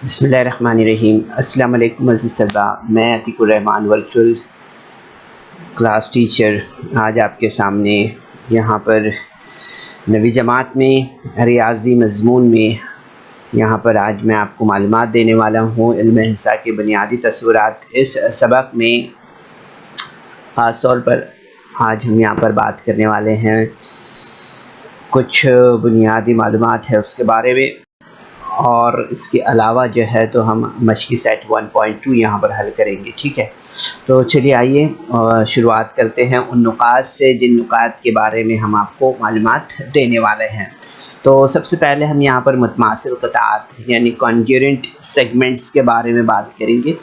बिस्मिल्लाहिर्रहमानिर्रहीम। अस्सलाम वालेकुम अज़ीज़ तलबा, मैं Atiqur Rahman virtual class teacher आज आपके सामने यहाँ पर नवी जमात में रियाज़ी मज़मून में यहाँ पर आज मैं आपको मालूमात देने वाला हूँ। इल्म हिसाब के बुनियादी तस्वुरात इस सबक में ख़ास तौर पर आज हम यहाँ पर बात करने वाले हैं। कुछ बुनियादी मालूमात है उसके बारे में, और इसके अलावा जो है तो हम मशक़ी सेट 1.2 यहाँ पर हल करेंगे। ठीक है, तो चलिए आइए शुरुआत करते हैं उन नुकात से जिन नुकात के बारे में हम आपको मालूमात देने वाले हैं। तो सबसे पहले हम यहाँ पर मुतमासिल क़ताअत यानी कॉन्करेंट सेगमेंट्स के बारे में बात करेंगे।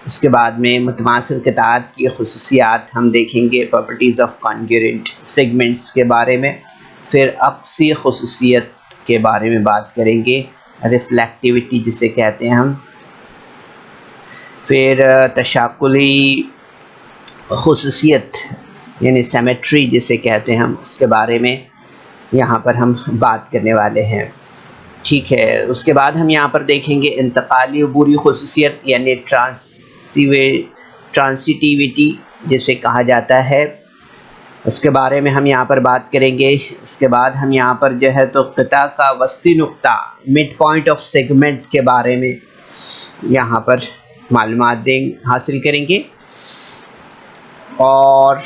उसके बाद में मुतमासिल क़ताअत की ख़ुसूसियात हम देखेंगे, प्रॉपर्टीज़ ऑफ कॉन्करेंट सेगमेंट्स के बारे में। फिर अक्सी ख़ुसूसियत के बारे में बात करेंगे, रिफ्लेक्टिविटी जिसे कहते हैं हम। फिर तशाकुली ख़ुसूसियत यानी सिमेट्री जिसे कहते हैं हम, उसके बारे में यहाँ पर हम बात करने वाले हैं। ठीक है, उसके बाद हम यहाँ पर देखेंगे इंतकाली अबूरी ख़ुसूसियत यानी ट्रांसिटिविटी जिसे कहा जाता है, उसके बारे में हम यहाँ पर बात करेंगे। इसके बाद हम यहाँ पर जो है तो क़िता का वस्ती नुक्ता मिड पॉइंट ऑफ सेगमेंट के बारे में यहाँ पर मालूमात हासिल करेंगे, और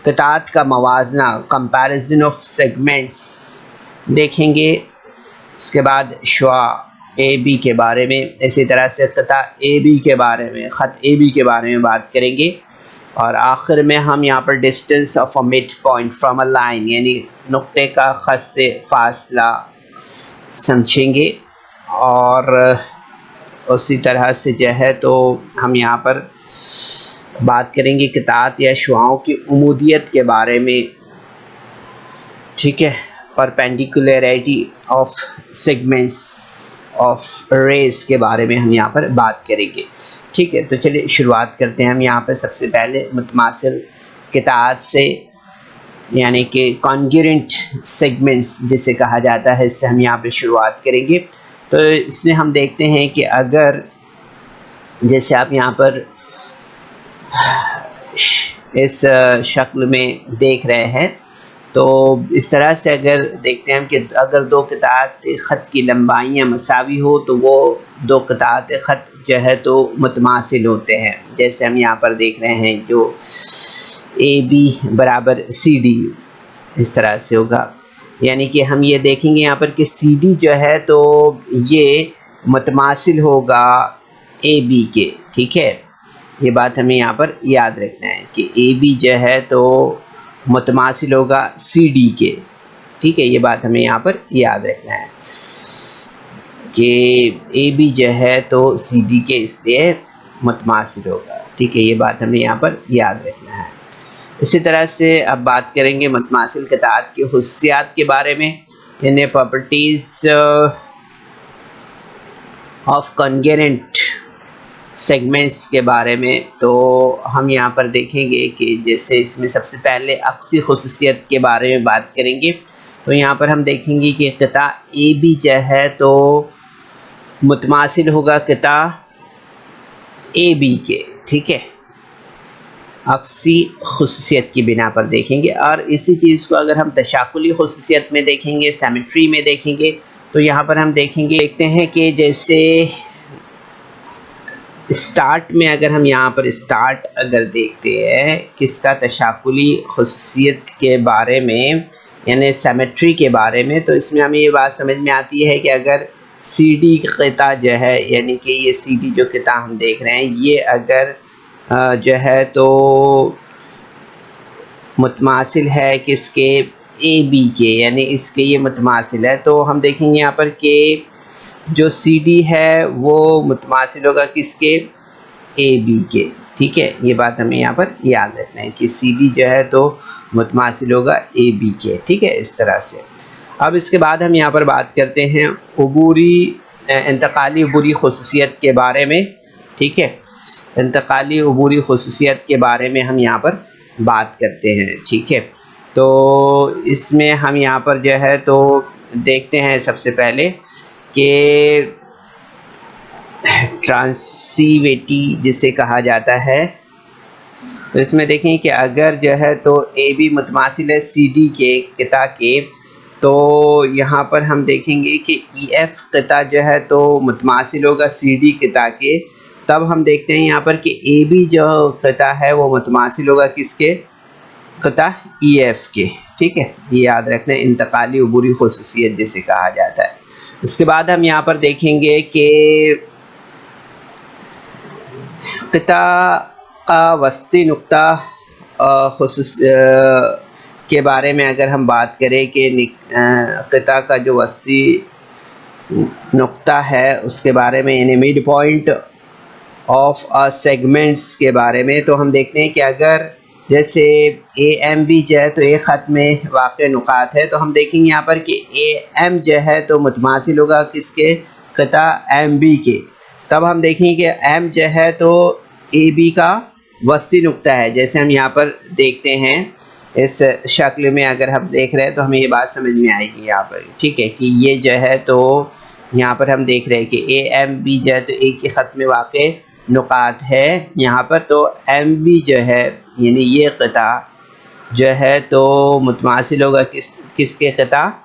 क़ितात का मवाजना कंपैरिजन ऑफ सेगमेंट्स देखेंगे। इसके बाद शुआ ए बी के बारे में, इसी तरह से क़िता ए बी के बारे में, ख़त ए बी के बारे में बात करेंगे। और आखिर में हम यहाँ पर distance of a mid point from a line यानी नुक्ते का ख़त से फासला समझेंगे। और उसी तरह से जो है तो हम यहाँ पर बात करेंगे क़ितात या शुआओं की उमूदियत के बारे में। ठीक है, perpendicularity of segments of rays के बारे में हम यहाँ पर बात करेंगे। ठीक है, तो चलिए शुरुआत करते हैं हम यहाँ पर सबसे पहले मुतमासिल क़ितात से यानी कि कॉन्करेंट सेगमेंट्स जिसे कहा जाता है, इससे हम यहाँ पर शुरुआत करेंगे। तो इसमें हम देखते हैं कि अगर जैसे आप यहाँ पर इस शक्ल में देख रहे हैं, तो इस तरह से अगर देखते हैं कि अगर दो क़ितात ख़त की लंबाइयाँ मसावी हो तो वो दो क़ितात ख़त जो है तो मुतमासिल होते हैं। जैसे हम यहाँ पर देख रहे हैं जो ए बी बराबर सी डी, इस तरह से होगा। यानी कि हम ये देखेंगे यहाँ पर कि सी डी जो है तो ये मुतमासिल होगा ए बी के। ठीक है, ये बात हमें यहाँ पर याद रखना है कि ए बी जो है तो मुतमासिल होगा सी डी के। ठीक है, ये बात हमें यहाँ पर याद रखना है कि ए बी जो है तो सी डी के इसलिए मुतमासिल होगा। ठीक है, ये बात हमें यहाँ पर याद रखना है। इसी तरह से अब बात करेंगे मुतमासिल क़ितात की ख़ुसूसियात के बारे में, यानी प्रॉपर्टीज़ ऑफ कॉन्करेंट सेगमेंट्स के बारे में। तो हम यहाँ पर देखेंगे कि जैसे इसमें सबसे पहले अक्सी ख़ुसूसियत के बारे में बात करेंगे। तो यहाँ पर हम देखेंगे कि क़िता ए बी जो है तो मुतमासिल होगा क़िता ए बी के। ठीक है, अक्सी ख़ुसूसियत की बिना पर देखेंगे। और इसी चीज़ को अगर हम तशाकुली ख़ुसूसियत में देखेंगे, सिमेट्री में देखेंगे, तो यहाँ पर हम देखते हैं कि जैसे स्टार्ट में अगर हम यहाँ पर स्टार्ट अगर देखते हैं किसका तशाकुली ख़ुसूसियत के बारे में यानी सिमेट्री के बारे में, तो इसमें हमें ये बात समझ में आती है कि अगर सी डी क़िता जो है यानी कि ये सी डी जो क़िता हम देख रहे हैं ये अगर जो है तो मुतमासिल है किसके, ए बी के, यानी इसके ये मुतमासिल है, तो हम देखेंगे यहाँ पर कि जो सी डी है वो मुतमासिल होगा किसके, ए बी के। ठीक है, ये बात हमें यहाँ पर याद रखना है कि सी डी जो है तो मुतमासिल होगा ए बी के। ठीक है, इस तरह से। अब इसके बाद हम यहाँ पर बात करते हैं इंतकाली अबूरी ख़ुसूसियत के बारे में। ठीक है, इंतकाली अबूरी ख़ुसूसियत के बारे में हम यहाँ पर बात करते हैं। ठीक है, तो इसमें हम यहाँ पर जो है तो देखते हैं सबसे पहले कि ट्रांसिविटी जिसे कहा जाता है। तो इसमें देखें कि अगर जो है तो ए बी मुतमासिल है सी डी के क़िता के, तो यहाँ पर हम देखेंगे कि ई एफ क़िता जो है तो मुतमासिल होगा सी डी क़िता के। तब हम देखते हैं यहाँ पर कि ए बी जो क़िता है वो मुतमासिल होगा किसके, क़िता ई एफ के। ठीक है, ये याद रखना, इंतकाली अबूरी खुसूसियत जिसे कहा जाता है। उसके बाद हम यहाँ पर देखेंगे कि क़िता का वस्ती नुक्ता खुसूस के बारे में अगर हम बात करें कि क़िता का जो वस्ती नुक्ता है उसके बारे में, यानी मिड पॉइंट ऑफ सेगमेंट्स के बारे में, तो हम देखते हैं कि अगर जैसे ए एम बी जो है तो एक ख़त में वाक़ नुकात है, तो हम देखेंगे यहाँ पर कि ए एम जो है तो मुतमासिल होगा किसके, क़िता एम बी के। तब हम देखेंगे कि एम जो है तो ए बी का वस्ती नुक्ता है। जैसे हम यहाँ पर देखते हैं इस शक्ल में, अगर हम देख रहे हैं तो हमें ये बात समझ में आएगी यहाँ पर। ठीक है, कि ये जो है तो यहाँ पर हम देख रहे हैं कि ए एम बी जो है तो एक ही ख़त में वाक़ नुकात है यहाँ पर, तो एम बी जो है यानी ये क़िता जो है तो मुतमासिल होगा किसके, क़िता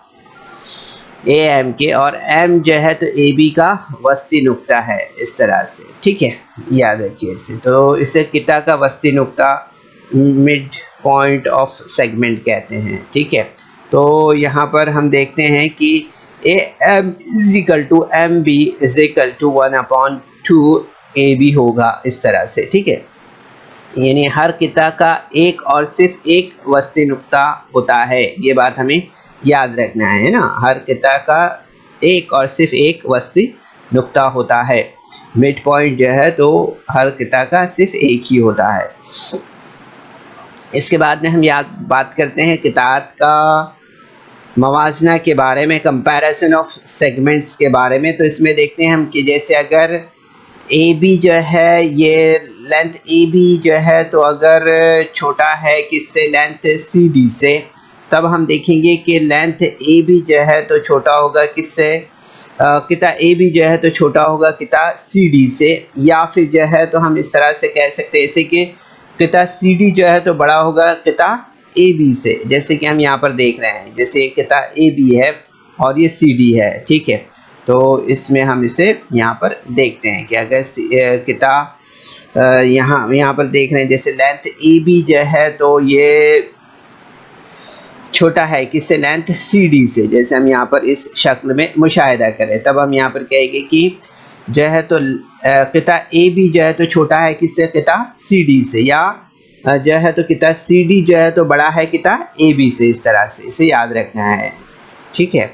ए एम के, और एम जो है तो ए बी का वस्ती नुक्ता है, इस तरह से। ठीक है, याद रखिए इसे। तो इसे क़िता का वस्ती नुक्ता मिड पॉइंट ऑफ सेगमेंट कहते हैं। ठीक है, तो यहाँ पर हम देखते हैं कि A M is equal to M B is equal to 1/2 A B होगा, इस तरह से। ठीक है, यानी हर क़िता का एक और सिर्फ एक वस्ती नुक्ता होता है, ये बात हमें याद रखना है ना। हर क़िता का एक और सिर्फ एक वस्ती नुक्ता होता है। मिड पॉइंट जो है तो हर क़िता का सिर्फ एक ही होता है। इसके बाद में हम बात करते हैं क़ितात का मवाजना के बारे में, कंपैरिजन ऑफ सेगमेंट्स के बारे में। तो इसमें देखते हैं हम कि जैसे अगर ए बी जो है, ये लेंथ ए बी जो है तो अगर छोटा है किससे, लेंथ सी डी से, तब हम देखेंगे कि लेंथ ए बी जो है तो छोटा होगा किससे, क़िता ए बी जो है तो छोटा होगा क़िता सी डी से। या फिर जो है तो हम इस तरह से कह सकते हैं ऐसे कि क़िता सी डी जो है तो बड़ा होगा क़िता ए बी से। जैसे कि हम यहाँ पर देख रहे हैं, जैसे क़िता ए बी है और ये सी डी है। ठीक है, तो इसमें हम इसे यहाँ पर देखते हैं कि अगर क़िता यहाँ पर देख रहे हैं, जैसे लेंथ ए बी जो है तो ये छोटा है किससे, लेंथ सी डी से। जैसे हम यहाँ पर इस शक्ल में मुशाहिदा करें, तब हम यहाँ पर कहेंगे कि जो है तो क़िता ए बी जो है तो छोटा है किससे, क़िता सी डी से, या जो है तो क़िता सी डी जो है तो बड़ा है क़िता ए बी से, इस तरह से इसे याद रखना है। ठीक है,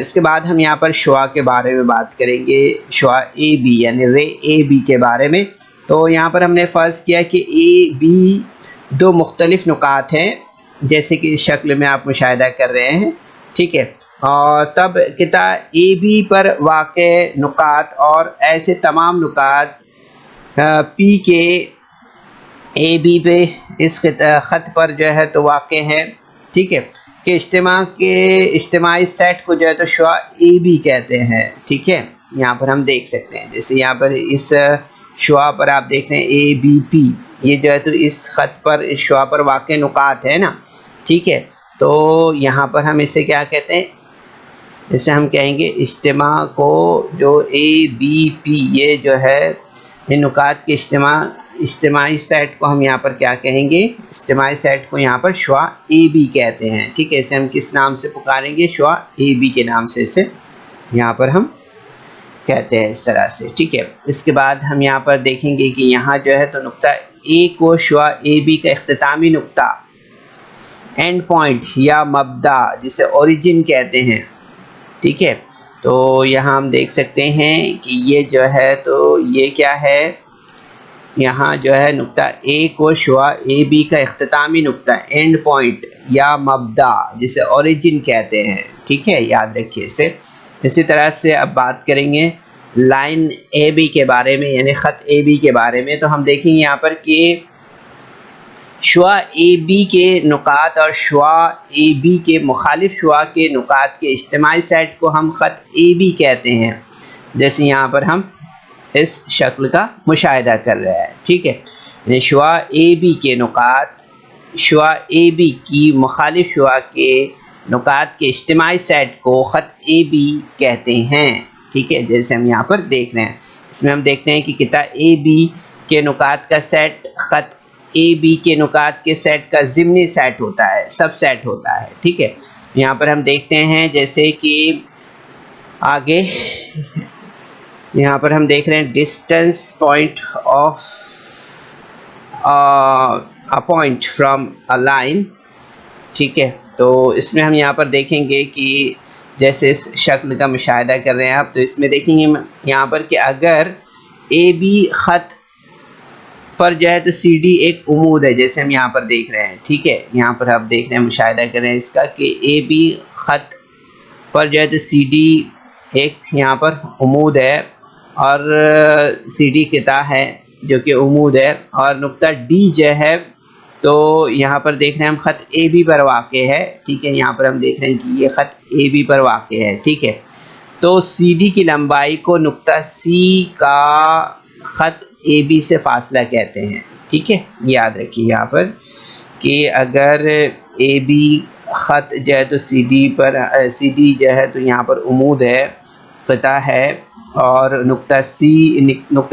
इसके बाद हम यहाँ पर शुआ के बारे में बात करेंगे, शुआ ए बी यानी रे ए बी के बारे में। तो यहाँ पर हमने फ़र्ज़ किया कि ए बी दो मुख्तलिफ़ नुकात हैं, जैसे कि इस शक्ल में आप मुशाहिदा कर रहे हैं। ठीक है, और तब क़िता ए बी पर वाक़े नुकात और ऐसे तमाम नुकात पी के ए बी पे इस ख़त पर जो है तो वाक़े हैं। ठीक है, कि इज्तिमाई सेट को जो है तो शुआ ए बी कहते हैं। ठीक है, यहाँ पर हम देख सकते हैं, जैसे यहाँ पर इस शुआ पर आप देख रहे हैं ए बी पी, ये जो है तो इस ख़त पर, इस शुआ पर वाक़े नुकात है ना। ठीक है, तो यहाँ पर हम इसे क्या कहते हैं, इसे हम कहेंगे इज्तिमा को, जो ए बी पी ये जो है इन नुकात के इज्तिमाई सेट को हम यहाँ पर क्या कहेंगे, इज्तिमाई सेट को यहाँ पर शुआ ए बी कहते हैं। ठीक है, इसे हम किस नाम से पुकारेंगे, शुआ ए बी के नाम से इसे यहाँ पर हम कहते हैं, इस तरह से। ठीक है, इसके बाद हम यहाँ पर देखेंगे कि यहाँ जो है तो नुक्ता ए को शुआ ए बी का इख्तितामी नुक्ता, एंड पॉइंट या मबदा जिसे ओरिजिन कहते हैं। ठीक है, तो यहाँ हम देख सकते हैं कि ये जो है तो ये क्या है, यहाँ जो है नुक्ता ए को शुआ ए बी का इख्तितामी नुक्ता, एंड पॉइंट या मबदा जिसे ओरिजिन कहते हैं। ठीक है, याद रखिए इसे। इसी तरह से अब बात करेंगे लाइन ए बी के बारे में, यानी ख़त ए बी के बारे में। तो हम देखेंगे यहाँ पर कि शुआ ए बी के नुकात और शुआ ए बी के मुखालिफ शुआ के नुकात के इज्तिमाई सेट को हम ख़त ए बी कहते हैं। जैसे यहाँ पर हम इस शक्ल का मुशाहिदा कर रहा है। ठीक है, यानी शुआ ए बी के नुकात शुआ ए बी की मुखालिफ शुआ के नुकात के इज्तिमाई सेट को ख़त ए बी कहते हैं। ठीक है, जैसे हम यहाँ पर देख रहे हैं, इसमें हम देखते हैं कि किता ए बी के नुकात का सेट ख़त ए बी के नुकात के सेट का ज़िम्नी सेट होता है, सब सेट होता है। ठीक है, यहाँ पर हम देखते हैं जैसे कि आगे यहाँ पर हम देख रहे हैं distance point of a point from a line. ठीक है, तो इसमें हम यहाँ पर देखेंगे कि जैसे इस शक्ल का मुशाहिदा कर रहे हैं आप, तो इसमें देखेंगे यहाँ पर कि अगर ए बी ख़त पर जो है तो सी डी एक उमूद है, जैसे हम यहाँ पर देख रहे हैं। ठीक है, यहाँ पर आप देख रहे हैं, मुशाहिदा कर रहे हैं इसका कि ए बी ख़त पर जो है तो सी डी एक यहाँ पर उमूद है और सी डी किता है जो कि उमूद है, और नुक्ता डी जो है तो यहाँ पर देख रहे हैं हम ख़त ए बी पर वाक़ है। ठीक है, यहाँ पर हम देख रहे हैं कि ये ख़त ए बी पर वाक़ है। ठीक है, तो सी डी की लंबाई को नुक्ता सी का ख़त ए बी से फासला कहते हैं। ठीक है, याद रखिए यहाँ पर कि अगर ए बी ख़त जो है तो सी डी जो है तो यहाँ पर उमूद है, क़ता है, और नुक्ता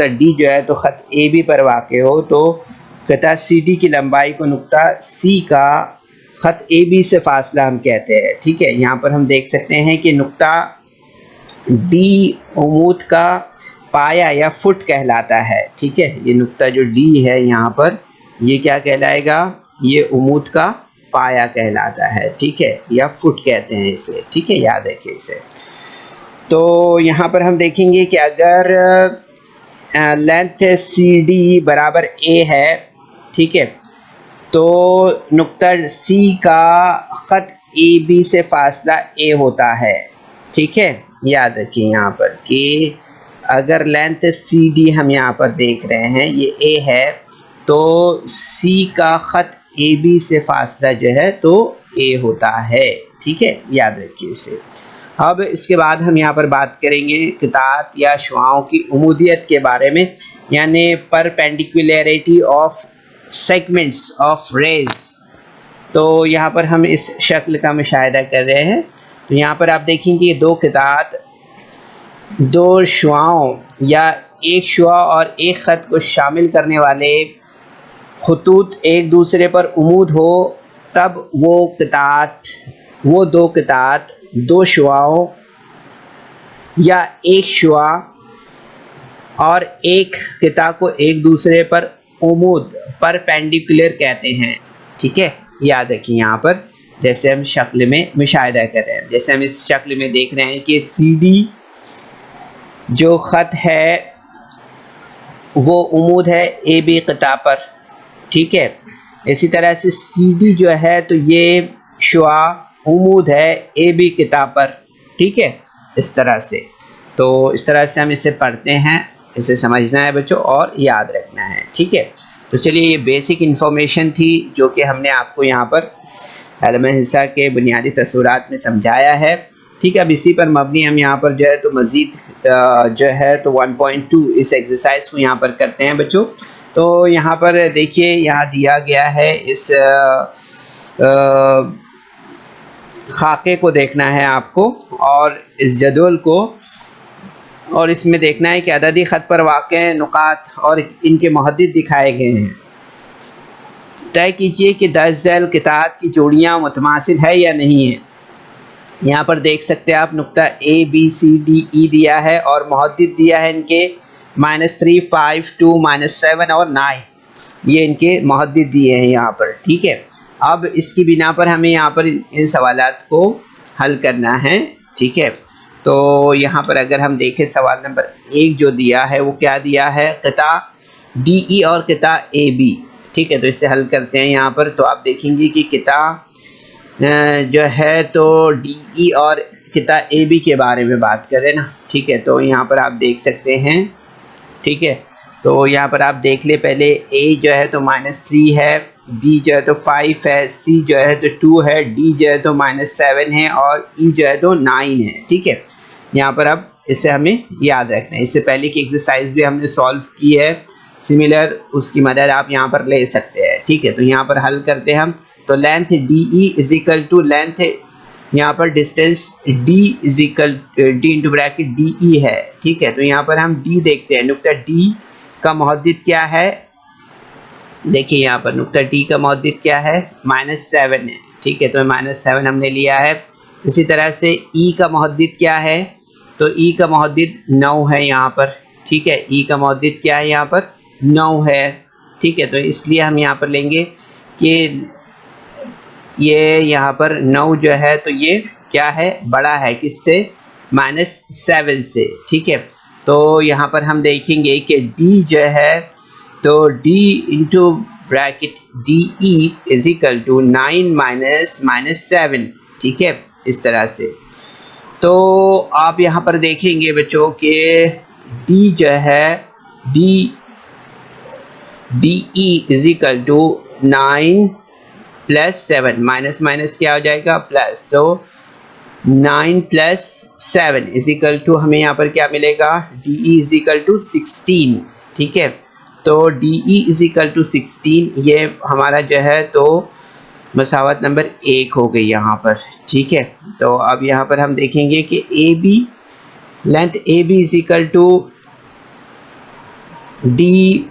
डी जो है तो ख़त ए बी पर वाक़ हो, तो क़ता सी डी की लंबाई को नुक्ता सी का ख़त ए बी से फासला हम कहते हैं। ठीक है, यहाँ पर हम देख सकते हैं कि नुक्ता डी उमूद का पाया या फुट कहलाता है। ठीक है, ये नुक्ता जो डी है यहाँ पर, ये क्या कहलाएगा, ये उमूद का पाया कहलाता है। ठीक है, या फुट कहते हैं इसे। ठीक है, याद रखिए इसे। तो यहाँ पर हम देखेंगे कि अगर लेंथ सी डी बराबर ए है, ठीक है, तो नुक्ता सी का ख़त ए बी से फासला ए होता है। ठीक है, याद रखिए यहाँ पर कि अगर लेंथ सी डी हम यहाँ पर देख रहे हैं, ये ए है, तो सी का ख़त ए बी से फासला जो है तो ए होता है। ठीक है, याद रखिए इसे। अब इसके बाद हम यहाँ पर बात करेंगे कितात या शुआओं की उमूदियत के बारे में, यानी perpendicularity of segments of rays. तो यहाँ पर हम इस शक्ल का मुशाहिदा कर रहे हैं। तो यहाँ पर आप देखेंगे दो कितात दो शुआओं या एक शुआ और एक ख़त को शामिल करने वाले खतूत एक दूसरे पर उमूद हो, तब वो दो कितात दो शुआओं या एक शुआ और एक किता को एक दूसरे पर उमूद परपेंडिकुलर कहते हैं। ठीक है, याद रखिए यहाँ पर जैसे हम शक्ल में मुशाहिदा कर रहे हैं, जैसे हम इस शक्ल में देख रहे हैं कि सी डी जो ख़त है वो उमूद है ए बी किता पर। ठीक है, इसी तरह से सी डी जो है तो ये शुआ उमूद है ए बी किता पर। ठीक है, इस तरह से, तो इस तरह से हम इसे पढ़ते हैं, इसे समझना है बच्चों और याद रखना है। ठीक है, तो चलिए ये बेसिक इन्फॉर्मेशन थी जो कि हमने आपको यहाँ पर इल्म हिस्सा के बुनियादी तस्वुरात में समझाया है। ठीक है, अब इसी पर मबनी हम यहाँ पर जो है तो मज़ीद जो है तो 1.2 इस एक्सरसाइज को यहाँ पर करते हैं बच्चों। तो यहाँ पर देखिए, यहाँ दिया गया है, इस खाके को देखना है आपको और इस जदवल को, और इसमें देखना है कि अददी ख़त पर वाक़े नुकात और इनके मुहद्दिद दिखाए गए हैं। तय कीजिए कि 10 झैल कितात की जोड़ियाँ मुतमासिल है या नहीं है। यहाँ पर देख सकते हैं आप, नुक्ता A B C D E दिया है और मुहद्दिद दिया है इनके -3, 5, 2, -7 और 9, ये इनके मुहद्दिद दिए हैं यहाँ पर। ठीक है, अब इसकी बिना पर हमें यहाँ पर इन सवालात को हल करना है। ठीक है, तो यहाँ पर अगर हम देखें सवाल नंबर 1 जो दिया है वो क्या दिया है, किता डी ई और किता ए बी। ठीक है, तो इससे हल करते हैं यहाँ पर। तो आप देखेंगे कि किता जो है तो डी ई और किता ए बी के बारे में बात करें ना। ठीक है, तो यहाँ पर आप देख सकते हैं। ठीक है, तो यहाँ पर आप देख ले, पहले ए जो है तो -3 है, बी जो है तो 5 है, सी जो है तो 2 है, डी जो है तो -7 है और ई जो है तो 9 है। ठीक है, यहाँ पर अब इसे हमें याद रखना है। इससे पहले की एक्सरसाइज भी हमने सॉल्व की है सिमिलर, उसकी मदद आप यहाँ पर ले सकते हैं। ठीक है, तो यहाँ पर हल करते हैं हम। तो length D E is equal to length, यहाँ पर distance d is equal D into bracket D E है। ठीक है, तो यहाँ पर हम d देखते हैं। नुक्ता d का मुहद्दिद क्या है, देखिए यहाँ पर नुक्ता d का मुहद्दिद क्या है, -7 है। ठीक है, तो -7 हमने लिया है। इसी तरह से e का मुहद्दिद क्या है, तो e का मुहद्दिद 9 है यहाँ पर। ठीक है, e का मुहद्दिद क्या है यहाँ पर, 9 है। ठीक है, तो इसलिए हम यहाँ पर लेंगे कि ये यहाँ पर 9 जो है तो ये क्या है, बड़ा है किससे, -7 से। ठीक है, तो यहाँ पर हम देखेंगे कि d जो है तो d into bracket D E is equal to 9 minus 7। ठीक है, इस तरह से। तो आप यहाँ पर देखेंगे बच्चों के d जो है D E is equal to 9 plus 7, minus minus क्या हो जाएगा, plus. So 9 plus 7 is equal to हमें यहाँ पर क्या मिलेगा, D E is equal to 16। ठीक है, तो D E is equal to 16, ये हमारा जो है तो मसावत नंबर 1 हो गई यहाँ पर। ठीक है, तो अब यहाँ पर हम देखेंगे कि A B, length A B is equal to D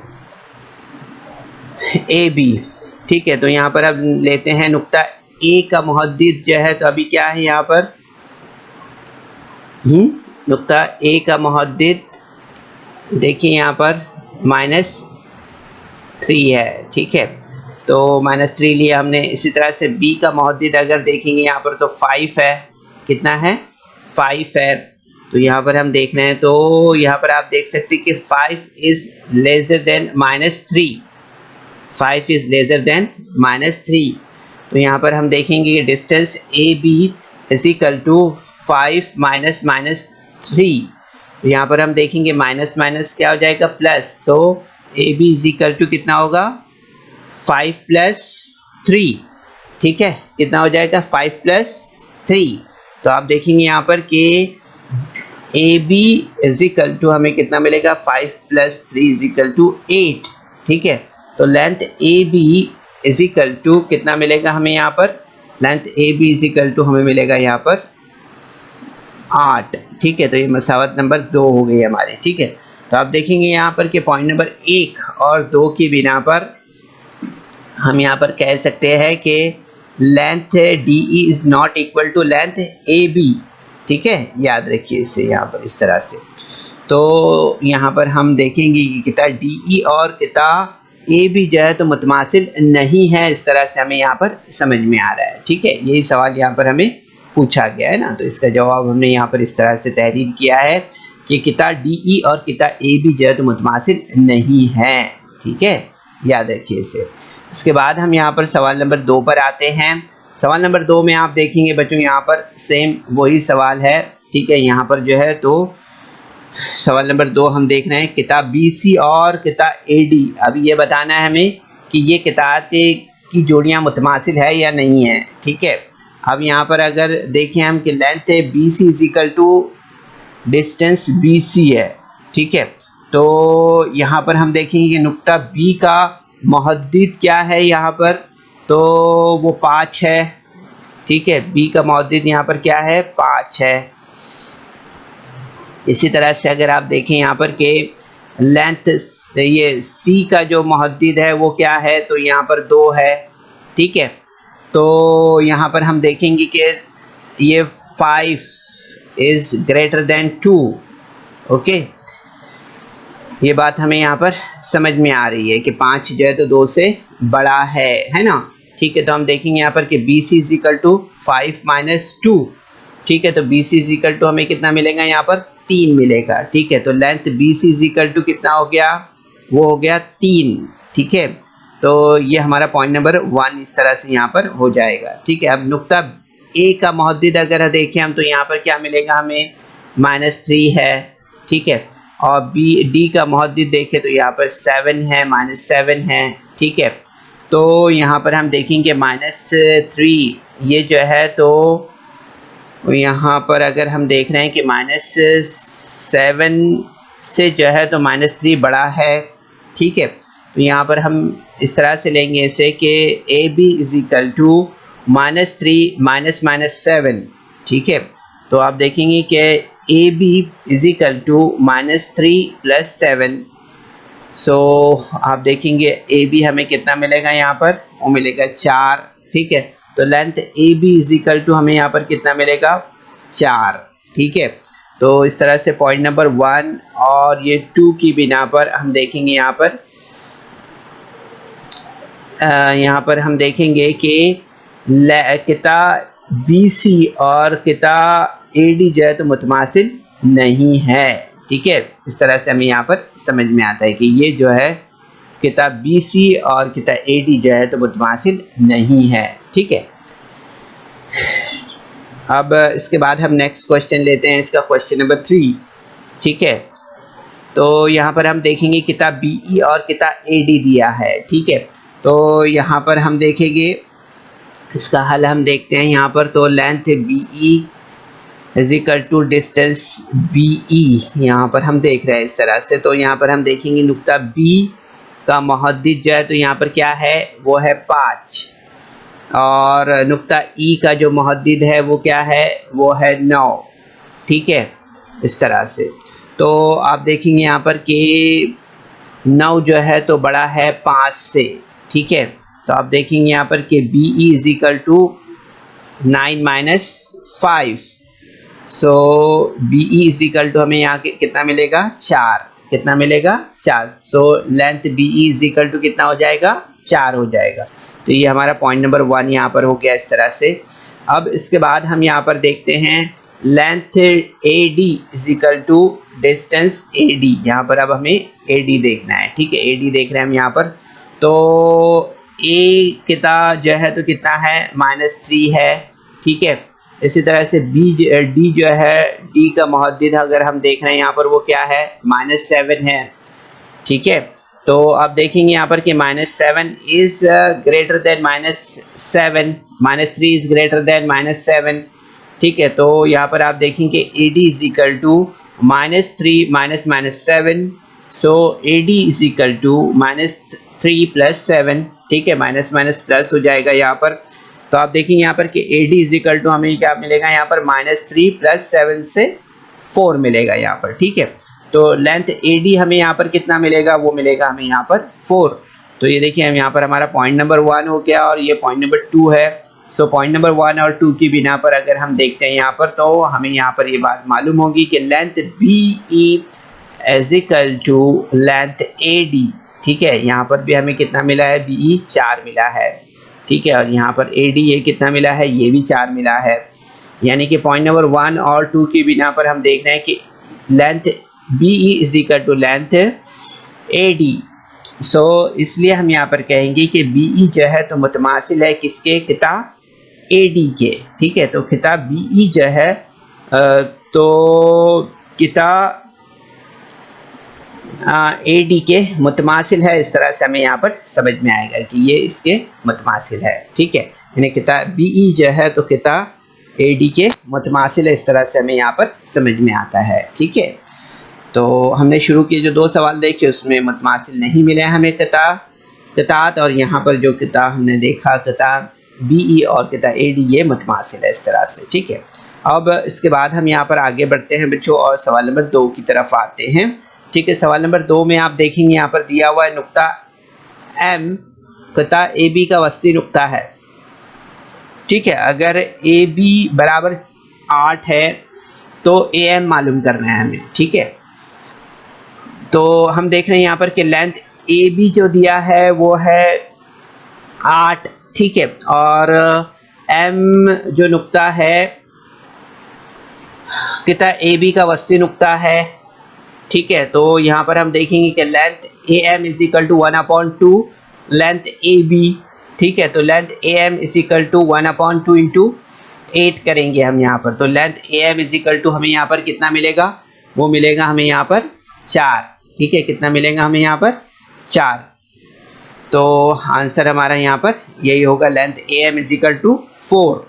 A B. ठीक है, तो यहाँ पर अब लेते हैं नुक्ता ए का मुहद्दिद जो है, तो अभी क्या है यहाँ पर, नुक्ता ए का मुहद्दिद देखिए यहाँ पर -3 है। ठीक है, तो -3 लिया हमने। इसी तरह से बी का मुहद्दिद अगर देखेंगे यहाँ पर तो 5 है। कितना है, 5 है। तो यहाँ पर हम देख रहे हैं, तो यहाँ पर आप देख सकते हैं कि 5 is lesser than -3, 5 is lesser than -3। तो यहाँ पर हम देखेंगे कि distance A B is equal to 5 minus 3। तो यहाँ पर हम देखेंगे माइनस माइनस क्या हो जाएगा, plus. So A B is equal to कितना होगा, 5 प्लस 3। ठीक है, कितना हो जाएगा, 5 प्लस 3। तो आप देखेंगे यहाँ पर कि A B is equal to हमें कितना मिलेगा, 5 प्लस 3 इज इक्वल टू 8। ठीक है, तो length A B is equal to कितना मिलेगा हमें यहाँ पर, length A B is equal to हमें मिलेगा यहाँ पर 8। ठीक है, तो ये मसावत नंबर 2 हो गई हमारी। ठीक है, तो आप देखेंगे यहाँ पर कि पॉइंट नंबर 1 और 2 की बिना पर हम यहाँ पर कह सकते हैं कि length D E is not equal to length A B. ठीक है, याद रखिए इसे यहाँ पर इस तरह से। तो यहाँ पर हम देखेंगे कि कितना डी ई और कितना ए बी जो है तो मुतमासिल नहीं है, इस तरह से हमें यहाँ पर समझ में आ रहा है। ठीक है, यही सवाल यहाँ पर हमें पूछा गया है ना, तो इसका जवाब हमने यहाँ पर इस तरह से तहरीर किया है कि किता डी ई और किता ए बी जो है तो मुतमासिल नहीं है। ठीक है, याद रखिए इसे। इसके बाद हम यहाँ पर सवाल नंबर 2 पर आते हैं। सवाल नंबर 2 में आप देखेंगे बच्चों यहाँ पर सेम वही सवाल है। ठीक है, यहाँ पर जो है तो सवाल नंबर 2 हम देख रहे हैं किताब बी सी और किताब ए डी। अभी ये बताना है हमें कि ये किताब की जोड़ियाँ मुतमासिल है या नहीं है। ठीक है, अब यहाँ पर अगर देखें हम कि लेंथ है B C is equal to distance B C है। ठीक है, तो यहाँ पर हम देखेंगे कि नुक्ता बी का मुहद्दिद क्या है यहाँ पर, तो वो 5 है। ठीक है, बी का मुहद्दिद यहाँ पर क्या है, 5 है। इसी तरह से अगर आप देखें यहाँ पर कि लेंथ ये सी का जो मुहद्दिद है वो क्या है, तो यहाँ पर 2 है। ठीक है, तो यहाँ पर हम देखेंगे कि ये 5 इज़ ग्रेटर देन 2। ओके, ये बात हमें यहाँ पर समझ में आ रही है कि 5 जो है तो 2 से बड़ा है ना। ठीक है, तो हम देखेंगे यहाँ पर कि B C is equal to 5 minus 2। ठीक है, तो B C is equal to हमें कितना मिलेगा यहाँ पर, 3 मिलेगा। ठीक है, तो length B C is equal to कितना हो गया, वो हो गया 3। ठीक है, तो ये हमारा पॉइंट नंबर 1 इस तरह से यहाँ पर हो जाएगा। ठीक है, अब नुक्ता ए का मुहद्दिद अगर देखें हम तो यहाँ पर क्या मिलेगा हमें, -3 है। ठीक है, और बी डी का मुहद्दिद देखें तो यहाँ पर 7 है, -7 है। ठीक है, तो यहाँ पर हम देखेंगे -3 ये जो है तो यहाँ पर अगर हम देख रहे हैं कि -7 से जो है तो -3 बड़ा है, ठीक है। तो यहाँ पर हम इस तरह से लेंगे इसे कि A B is equal to -3 minus minus 7, ठीक है। तो आप देखेंगे कि A B is equal to -3 + 7। So आप देखेंगे ए बी हमें कितना मिलेगा यहाँ पर, वो मिलेगा 4, ठीक है। तो length A B is equal to हमें यहाँ पर कितना मिलेगा 4, ठीक है। तो इस तरह से पॉइंट नंबर 1 और ये 2 की बिना पर हम देखेंगे यहाँ पर हम देखेंगे कि किता बी सी और किता ए डी जो है तो मुतमासिल नहीं है, ठीक है। इस तरह से हमें यहाँ पर समझ में आता है कि ये जो है किताब बी सी और किताब ए डी जो है तो मुतमासिल नहीं है, ठीक है। अब इसके बाद हम नेक्स्ट क्वेश्चन लेते हैं, इसका क्वेश्चन नंबर 3, ठीक है। तो यहाँ पर हम देखेंगे किताब बी ई और किताब ए डी दिया है, ठीक है। तो यहाँ पर हम देखेंगे इसका हल हम देखते हैं यहाँ पर। तो length B E is equal to distance B E, यहाँ पर हम देख रहे हैं इस तरह से। तो यहाँ पर हम देखेंगे नुक्ता बी का मुहद्दिद जो है तो यहाँ पर क्या है, वो है 5, और नुक्ता ई का जो मुहद्दिद है वो क्या है, वो है 9, ठीक है। इस तरह से तो आप देखेंगे यहाँ पर कि 9 जो है तो बड़ा है 5 से, ठीक है। तो आप देखेंगे यहाँ पर कि B E is equal to 9 - 5। So B E is equal to हमें यहाँ कितना मिलेगा 4, कितना मिलेगा 4। So length B E is equal to कितना हो जाएगा 4 हो जाएगा। तो ये हमारा पॉइंट नंबर 1 यहाँ पर हो गया इस तरह से। अब इसके बाद हम यहाँ पर देखते हैं length A D is equal to distance A D. यहाँ पर अब हमें ए डी देखना है, ठीक है। ए डी देख रहे हैं हम यहाँ पर। तो ए कितना जो है तो कितना है -3 है, ठीक है। इसी तरह से बी डी जो है, डी का मुहद्दिद अगर हम देख रहे हैं यहाँ पर वो क्या है -7 है, ठीक है। तो आप देखेंगे यहाँ पर कि -7 is greater than -7, -3 is greater than -7, ठीक है। तो यहाँ पर आप देखेंगे A D is equal to -3 minus -7। So A D is equal to -3 + 7, ठीक है। माइनस माइनस प्लस हो जाएगा यहाँ पर। तो आप देखेंगे यहाँ पर कि A D is equal to हमें क्या मिलेगा यहाँ पर -3 + 7 से 4 मिलेगा यहाँ पर, ठीक है। तो लेंथ ए डी हमें यहाँ पर कितना मिलेगा, वो मिलेगा हमें यहाँ पर 4। तो ये देखिए हम यहाँ पर हमारा पॉइंट नंबर 1 हो गया और ये पॉइंट नंबर 2 है। सो पॉइंट नंबर 1 और 2 की बिना पर अगर हम देखते हैं यहाँ पर, तो हमें यहाँ पर ये बात मालूम होगी कि length B E is equal to length A D, ठीक है। यहाँ पर भी हमें कितना मिला है, बी ई 4 मिला है, ठीक है। और यहाँ पर ए डी ये कितना मिला है, ये भी 4 मिला है। यानी कि पॉइंट नंबर 1 और 2 की बिना पर हम देख रहे हैं कि length B E is equal to length A D. So इसलिए हम यहाँ पर कहेंगे कि बी ई जो है तो मुतमासिल है किसके, किताब ए डी के, ठीक है। तो किताब बी ई जो है तो किताब ए डी के मुतमासिल है। इस तरह से हमें यहाँ पर समझ में आएगा कि ये इसके मुतमासिल है, ठीक है। यानी किताब बी ई जो है तो किताब ए डी के मुतमासिल है। इस तरह से हमें यहाँ पर समझ में आता है, ठीक है। तो हमने शुरू किए जो 2 सवाल देखे उसमें मुतमासिल नहीं मिले हमें किताब, और यहाँ पर जो किताब हमने देखा किताब बी ई और किताब ए डी ये मुतमासिल है इस तरह से, ठीक है। अब इसके बाद हम यहाँ पर आगे बढ़ते हैं बच्चों और सवाल नंबर 2 की तरफ आते हैं, ठीक है। सवाल नंबर 2 में आप देखेंगे यहाँ पर दिया हुआ है नुक्ता एम किता ए बी का वस्ती नुक्ता है, ठीक है। अगर ए बी बराबर 8 है तो ए एम मालूम करना है हमें, ठीक है। तो हम देख रहे हैं यहाँ पर कि लेंथ ए बी जो दिया है वो है 8, ठीक है। और एम जो नुक्ता है किता ए बी का वस्ती नुक्ता है, ठीक है। तो यहाँ पर हम देखेंगे कि length A M is equal to 1/2 length A B, ठीक है। तो length A M is equal to 1/2 into 8 करेंगे हम यहाँ पर। तो length A M is equal to हमें यहाँ पर कितना मिलेगा, वो मिलेगा हमें यहाँ पर 4, ठीक है। कितना मिलेगा हमें यहाँ पर 4। तो आंसर हमारा यहाँ पर यही होगा, length A M is equal to 4,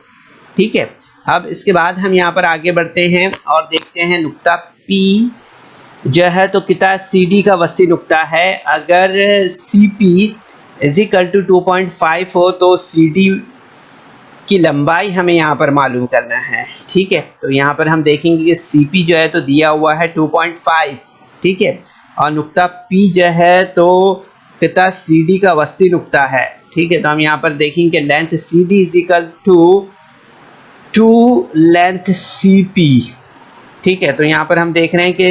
ठीक है। अब इसके बाद हम यहाँ पर आगे बढ़ते हैं और देखते हैं नुक्ता P जो है तो कितना CD का वस्ती नुक्ता है। अगर CP इजिकल टू 2.5 हो तो CD की लंबाई हमें यहाँ पर मालूम करना है। ठीक है, तो यहाँ पर हम देखेंगे कि CP जो है तो दिया हुआ है 2.5, ठीक है, और नुक्ता P जो है तो कितना CD का वस्ती नुक्ता है। ठीक है, तो हम यहाँ पर देखेंगे length CD is equal to 2 length CP। ठीक है, तो यहाँ पर हम देख रहे हैं कि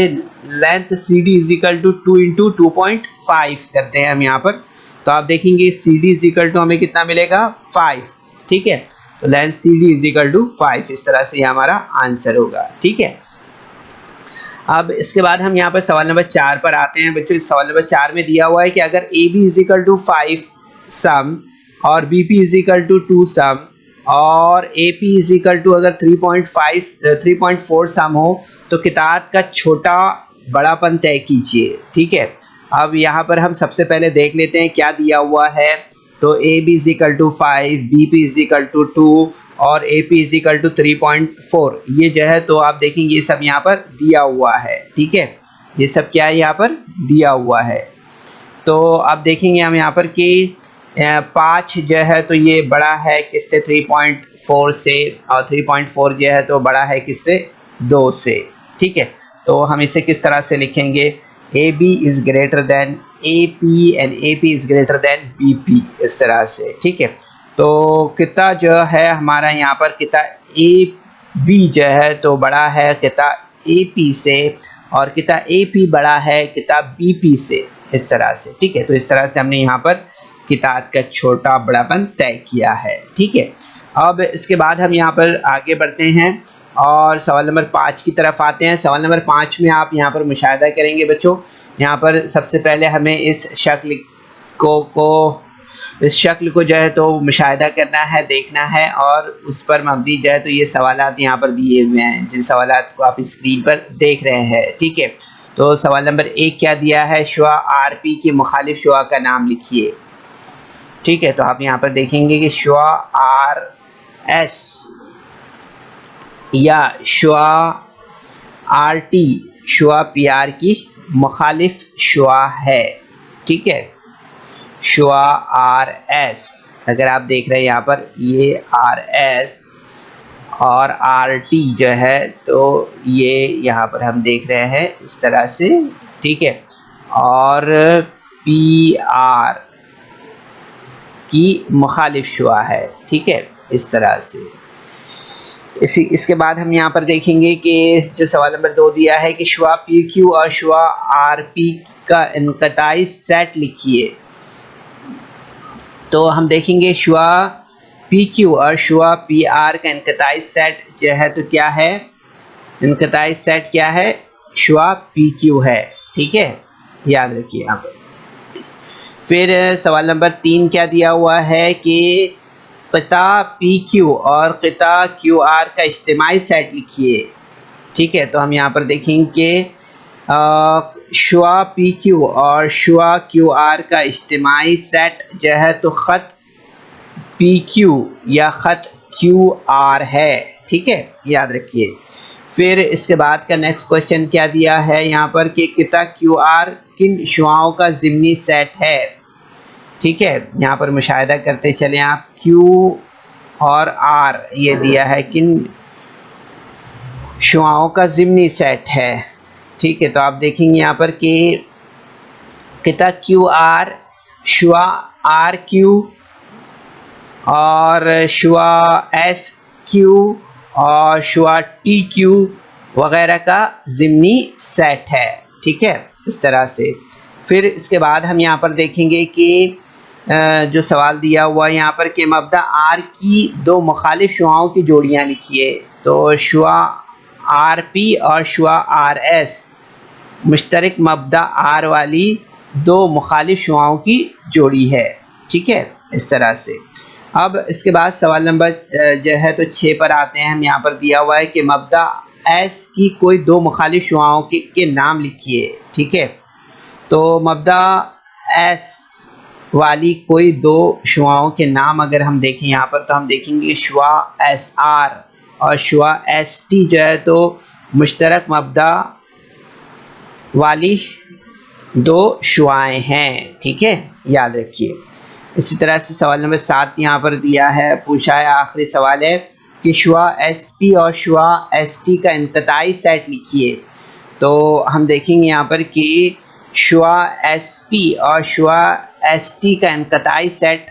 length CD is equal to 2 into 2.5 करते हैं हम यहाँ पर, तो आप देखेंगे CD इजिकल टू हमें कितना मिलेगा 5। ठीक है, तो लेंथ CD इजिकल टू 5, इस तरह से ये हमारा आंसर होगा। ठीक है, अब इसके बाद हम यहाँ पर सवाल नंबर 4 पर आते हैं। बच्चों सवाल नंबर 4 में दिया हुआ है कि अगर AB इजिकल टू 5 सम और BP इजिकल टू 2 सम और AP इजिकल टू अगर 3.4 सम हो तो किताब का छोटा बड़ापन तय कीजिए। ठीक है, अब यहाँ पर हम सबसे पहले देख लेते हैं क्या दिया हुआ है। तो AB is equal to 5, BP is equal to 2 और AP इजिकल टू 3.4, ये जो है तो आप देखेंगे ये सब यहाँ पर दिया हुआ है। ठीक है, ये सब क्या है यहाँ पर दिया हुआ है। तो आप देखेंगे हम यहाँ पर कि 5 जो है तो ये बड़ा है किससे 3.4 से, और 3.4 जो है तो बड़ा है किससे 2 से। ठीक है, तो हम इसे किस तरह से लिखेंगे, AB is greater then AP and AP is greater then BP, इस तरह से। ठीक है, तो कितना जो है हमारा यहाँ पर कितना AB जो है तो बड़ा है कितना AP से, और कितना AP बड़ा है कितना BP से, इस तरह से। ठीक है, तो इस तरह से हमने यहाँ पर किताब का छोटा बड़ापन तय किया है। ठीक है, अब इसके बाद हम यहाँ पर आगे बढ़ते हैं और सवाल नंबर 5 की तरफ आते हैं। सवाल नंबर 5 में आप यहाँ पर मुशाहिदा करेंगे बच्चों, यहाँ पर सबसे पहले हमें इस शक्ल को जो है तो मुशाहिदा करना है, देखना है, और उस पर मबनी जो है तो ये सवालात यहाँ पर दिए हुए हैं, जिन सवालात को आप स्क्रीन पर देख रहे हैं। ठीक है, तो सवाल नंबर 1 क्या दिया है, शुआ RP के मुखालिफ शुआ का नाम लिखिए। ठीक है, तो आप यहाँ पर देखेंगे कि शुआ RS या शुआ RT शुआ PR की मुखालिफ शुआ है। ठीक है, शुआ RS अगर आप देख रहे हैं यहाँ पर ये RS और RT जो है तो ये यहाँ पर हम देख रहे हैं इस तरह से। ठीक है, और PR की मुखालिफ शुआ है। ठीक है, इस तरह से। इसके बाद हम यहाँ पर देखेंगे कि जो सवाल नंबर 2 दिया है कि शुआ PQ और शुआ RP का इनकताई सेट लिखिए। तो हम देखेंगे शुआ PQ और शुआ PR का इनकताई सेट जो है तो क्या है, इनकताई सेट क्या है, शुआ PQ है। ठीक है, याद रखिए यहाँ पर। फिर सवाल नंबर 3 क्या दिया हुआ है कि क़िता PQ और क़िता QR का इज्तिमाई सेट लिखिए। ठीक है, तो हम यहाँ पर देखेंगे शुआ PQ और शुआ QR का इज्तिमाई सेट जो है तो ख़त PQ या ख़त QR है। ठीक है, याद रखिए। फिर इसके बाद का नेक्स्ट क्वेश्चन क्या दिया है यहाँ पर कि क़िता QR किन शुआओं का ज़िमनी सेट है। ठीक है, यहाँ पर मुशाहिदा करते चलें आप, Q और R ये दिया है किन शुआओं का ज़िमनी सेट है। ठीक है, तो आप देखेंगे यहाँ पर कि क़िता QR शुआ RQ और शुआ SQ और शुआ TQ वगैरह का ज़िमनी सेट है। ठीक है, इस तरह से। फिर इसके बाद हम यहाँ पर देखेंगे कि जो सवाल दिया हुआ है यहाँ पर कि मबदा R की 2 मुखालिफ शुआओं की जोड़ियाँ लिखिए। तो शुआ RP और शुआ RS मुश्तरक मबदा R वाली 2 मुखालिफ शुआओं की जोड़ी है। ठीक है, इस तरह से। अब इसके बाद सवाल नंबर जो है तो 6 पर आते हैं। हम यहाँ पर दिया हुआ है कि मबदा S की कोई 2 मुखालिफ शुआओं के नाम लिखिए। ठीक है, तो मबदा S वाली कोई 2 शुआओं के नाम अगर हम देखें यहाँ पर तो हम देखेंगे शुआ SR और शुआ एस टी जो है तो मुश्तरक मबदा वाली दो शुआएं हैं, ठीक है, याद रखिए। इसी तरह से सवाल नंबर 7 यहाँ पर दिया है, पूछा है, आखिरी सवाल है कि शुआ एस पी और शुआ एस टी का इंतताई सेट लिखिए। तो हम देखेंगे यहाँ पर कि शुआ एस पी और शुआ एस टी का इंतताई सेट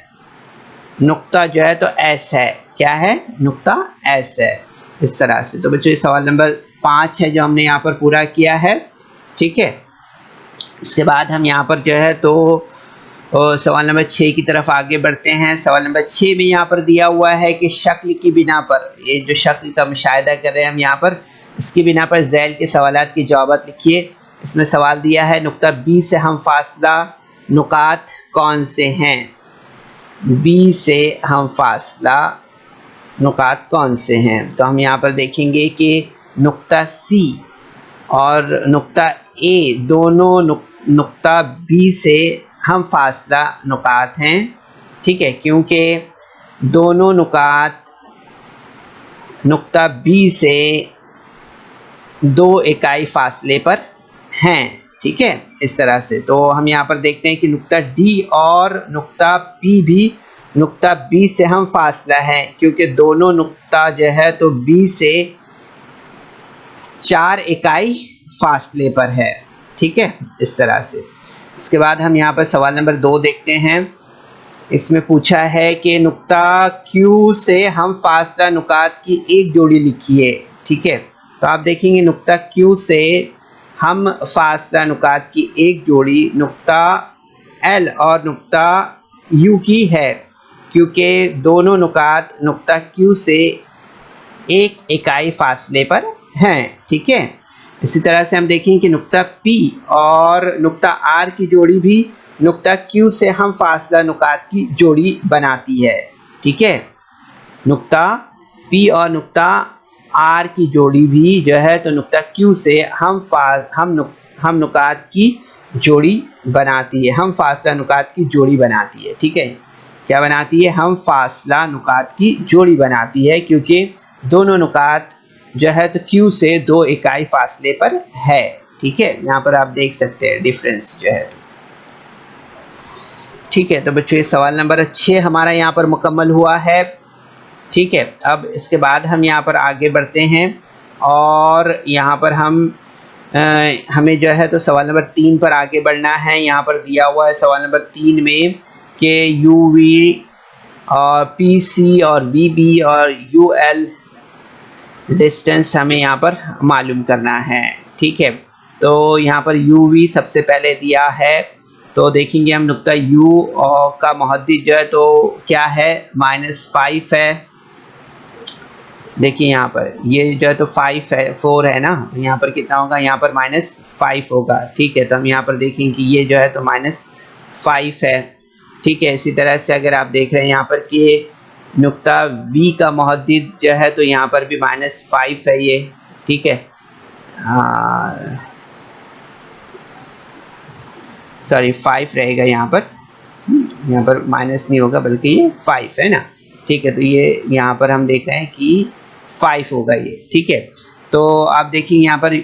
नुक्ता जो है तो एस है। क्या है? नुक्ता एस है। इस तरह से तो बच्चों ये सवाल नंबर 5 है जो हमने यहाँ पर पूरा किया है, ठीक है। इसके बाद हम यहाँ पर जो है तो सवाल नंबर 6 की तरफ आगे बढ़ते हैं। सवाल नंबर 6 में यहाँ पर दिया हुआ है कि शक्ल की बिना पर, ये जो शक्ल का मुशाहिदा कर रहे हैं हम यहाँ पर, इसकी बिना पर झैल के सवालात की जवाबात लिखिए। इसमें सवाल दिया है नुक्ता बी से हम फासला नुकात कौन से हैं? बी से हम फासला नुकात कौन से हैं? तो हम यहाँ पर देखेंगे कि नुक्ता सी और नुक्ता ए दोनों नुक्ता बी से हम फासला नुकात हैं, ठीक है, क्योंकि दोनों नुकात नुक्ता बी से 2 इकाई फासले पर हैं, ठीक है। इस तरह से तो हम यहाँ पर देखते हैं कि नुक्ता डी और नुक्ता पी भी नुक्ता बी से हम फासला है, क्योंकि दोनों नुक्ता जो है तो बी से 4 इकाई फासले पर है, ठीक है, इस तरह से। इसके बाद हम यहाँ पर सवाल नंबर 2 देखते हैं। इसमें पूछा है कि नुक्ता क्यू से हम फासला नुकात की एक जोड़ी लिखिए, ठीक है। तो आप देखेंगे नुक्ता क्यू से हम फासला नुकात की एक जोड़ी नुक्ता एल और नुक्ता यू की है, क्योंकि दोनों नुकात नुक्ता क्यू से 1 इकाई फासले पर हैं, ठीक है। इसी तरह से हम देखेंगे कि नुक्ता P और नुक्ता R की जोड़ी भी नुक्ता Q से हम फासला नुकात की जोड़ी बनाती है, ठीक है। नुक्ता P और नुक्ता R की जोड़ी भी जो है तो नुक्ता Q से हम नुकात की जोड़ी बनाती है, हम फासला नुकात की जोड़ी बनाती है, ठीक है। क्या बनाती है? हम फासला नुकात की जोड़ी बनाती है, क्योंकि दोनों नुकात जो है तो Q से 2 इकाई फासले पर है, ठीक है। यहाँ पर आप देख सकते हैं डिफरेंस जो है, ठीक है। तो बच्चों ये सवाल नंबर 6 हमारा यहाँ पर मुकम्मल हुआ है, ठीक है। अब इसके बाद हम यहाँ पर आगे बढ़ते हैं और यहाँ पर हमें जो है तो सवाल नंबर 3 पर आगे बढ़ना है। यहाँ पर दिया हुआ है सवाल नंबर 3 में कि UV और PC और VB और UL डिस्टेंस हमें यहाँ पर मालूम करना है, ठीक है। तो यहाँ पर UV सबसे पहले दिया है, तो देखेंगे हम नुक्ता U का मुहद्दिद जो है तो क्या है? -5 है। देखिए यहाँ पर ये जो है तो 5 है, 4 है ना, तो यहाँ पर कितना होगा? यहाँ पर -5 होगा, ठीक है। तो हम यहाँ पर देखेंगे कि ये जो है तो -5 है, ठीक है। इसी तरह से अगर आप देख रहे हैं यहाँ पर कि नुक्ता V का मुहद्दिद जो है तो यहाँ पर भी -5 है ये, ठीक है। सॉरी 5 रहेगा यहाँ पर माइनस नहीं होगा बल्कि ये 5 है ना, ठीक है। तो ये यहाँ पर हम देख रहे हैं कि 5 होगा ये, ठीक है। तो आप देखिए यहाँ पर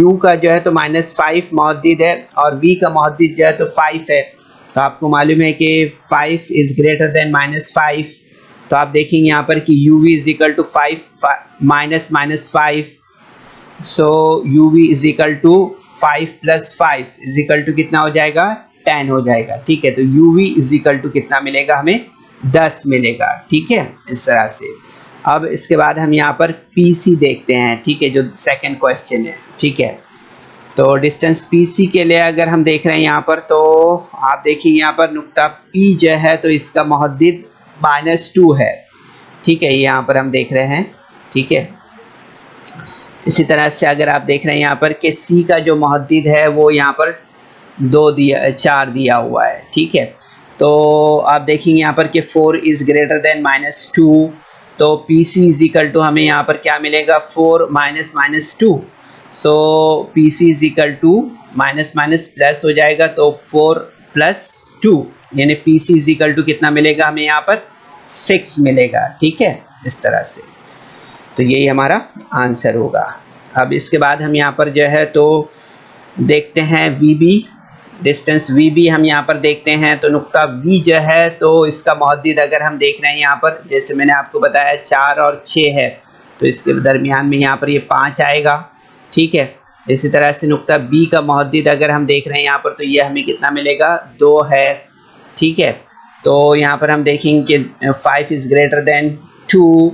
U का जो है तो -5 मुहद्दिद है और V का मुहद्दिद जो है तो 5 है। तो आपको मालूम है कि 5 इज़ ग्रेटर देन -5। तो आप देखेंगे यहाँ पर कि UV is equal to 5 -5, so UV is equal to 5 + 5 is equal to कितना हो जाएगा? 10 हो जाएगा, ठीक है। तो UV इज इक्वल टू कितना मिलेगा हमें? 10 मिलेगा, ठीक है, इस तरह से। अब इसके बाद हम यहाँ पर PC देखते हैं, ठीक है, जो सेकंड क्वेश्चन है, ठीक है। तो डिस्टेंस PC के लिए अगर हम देख रहे हैं यहाँ पर, तो आप देखिए यहाँ पर नुक्ता P जो है तो इसका मुहद्दिद -2 है, ठीक है, यहाँ पर हम देख रहे हैं, ठीक है। इसी तरह से अगर आप देख रहे हैं यहाँ पर कि C का जो मुहद्दिद है वो यहाँ पर 4 दिया हुआ है, ठीक है। तो आप देखेंगे यहाँ पर कि 4 इज़ ग्रेटर देन -2, तो PC इज इक्वल टू हमें यहाँ पर क्या मिलेगा? 4 - -2, so PC is equal to minus plus हो जाएगा, तो 4 + 2 यानी PC इज इक्वल टू कितना मिलेगा हमें यहाँ पर? 6 मिलेगा, ठीक है, इस तरह से। तो यही हमारा आंसर होगा। अब इसके बाद हम यहाँ पर जो है तो देखते हैं VB, डिस्टेंस VB हम यहाँ पर देखते हैं। तो नुक्ता V जो है तो इसका मुहद्दिद अगर हम देख रहे हैं यहाँ पर, जैसे मैंने आपको बताया 4 और 6 है, तो इसके दरमियान में यहाँ पर ये 5 आएगा, ठीक है। इसी तरह से नुक्ता B का मुहद्दिद अगर हम देख रहे हैं यहाँ पर, तो ये हमें कितना मिलेगा, 2 है, ठीक है। तो यहाँ पर हम देखेंगे कि 5 इज़ ग्रेटर देन 2,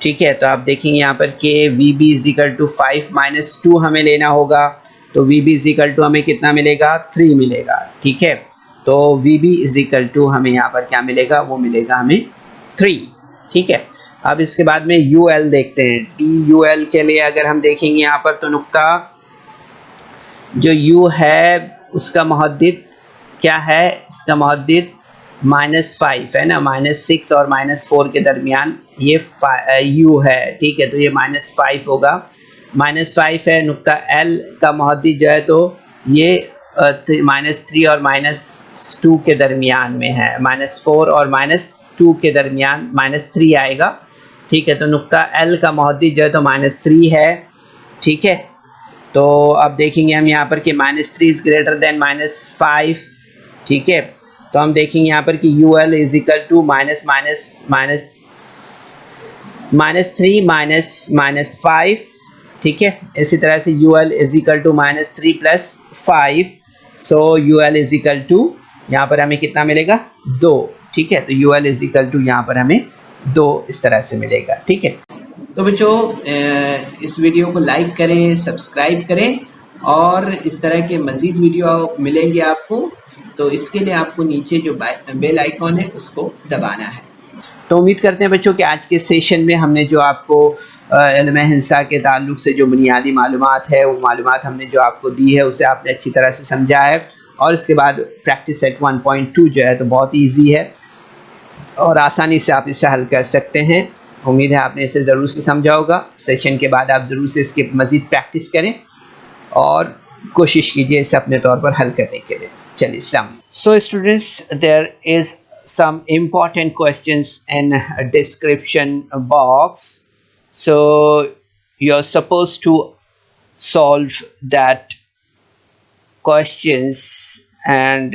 ठीक है। तो आप देखेंगे यहाँ पर कि VB is equal to 5 minus 2 हमें लेना होगा। तो VB इज इक्वल टू हमें कितना मिलेगा, 3 मिलेगा, ठीक है। तो VB इज इक्वल टू हमें यहाँ पर क्या मिलेगा, वो मिलेगा हमें 3, ठीक है। अब इसके बाद में UL देखते हैं। TUL के लिए अगर हम देखेंगे यहाँ पर, तो नुक्ता जो U है उसका मुहद्दिद क्या है, इसका मुहद्दिद -5 है ना, -6 और -4 के दरमियान ये U है, ठीक है। तो ये -5 होगा, -5 है। नुक्ता L का मुहद्दिद जो है तो ये -3 और -2 के दरमियान में है, -4 और -2 के दरमियान -3 आएगा, ठीक है। तो नुक्ता L का मुहद्दिद जो है तो -3 है, ठीक है। तो अब देखेंगे हम यहाँ पर कि -3 इज़ ग्रेटर देन -5, ठीक है। तो हम देखेंगे यहाँ पर कि UL इज इक्वल टू -3 -5, ठीक है। इसी तरह से UL is equal to -3 + 5, so UL is equal to यहाँ पर हमें कितना मिलेगा, 2, ठीक है। तो UL इज इक्वल टू यहाँ पर हमें 2 इस तरह से मिलेगा, ठीक है। तो बच्चों इस वीडियो को लाइक करें, सब्सक्राइब करें, और इस तरह के मज़ीद वीडियो मिलेंगे आपको। तो इसके लिए आपको नीचे जो बेल आइकॉन है उसको दबाना है। तो उम्मीद करते हैं बच्चों कि आज के सेशन में हमने जो आपको इल्म हिंसा के ताल्लुक़ से जो बुनियादी मालूमात है, वो मालूमात हमने जो आपको दी है उसे आपने अच्छी तरह से समझा है। और इसके बाद प्रैक्टिस सेट 1.2 जो है तो बहुत ईजी है और आसानी से आप इसे हल कर सकते हैं। उम्मीद है आपने इसे ज़रूर से समझा होगा। सेशन के बाद आप ज़रूर से इसकी मज़ीद प्रैक्टिस करें और कोशिश कीजिए इसे अपने तौर पर हल करने के लिए। चलिए, इस्लाम। So students, there is some important questions in a description box, so you're supposed to solve that questions, and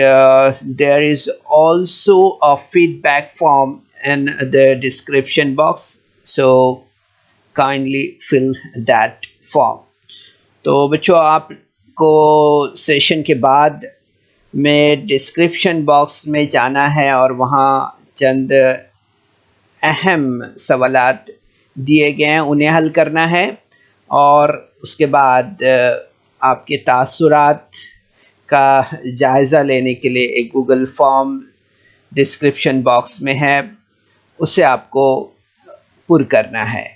there is also a feedback form in the description box, so kindly fill that form. तो बच्चों, आपको session के बाद में description box में जाना है और वहाँ चंद अहम सवालात दिए गए हैं, उन्हें हल करना है। और उसके बाद आपके तासुरात का जायज़ा लेने के लिए एक गूगल फॉर्म डिस्क्रिप्शन बॉक्स में है, उसे आपको पुर करना है।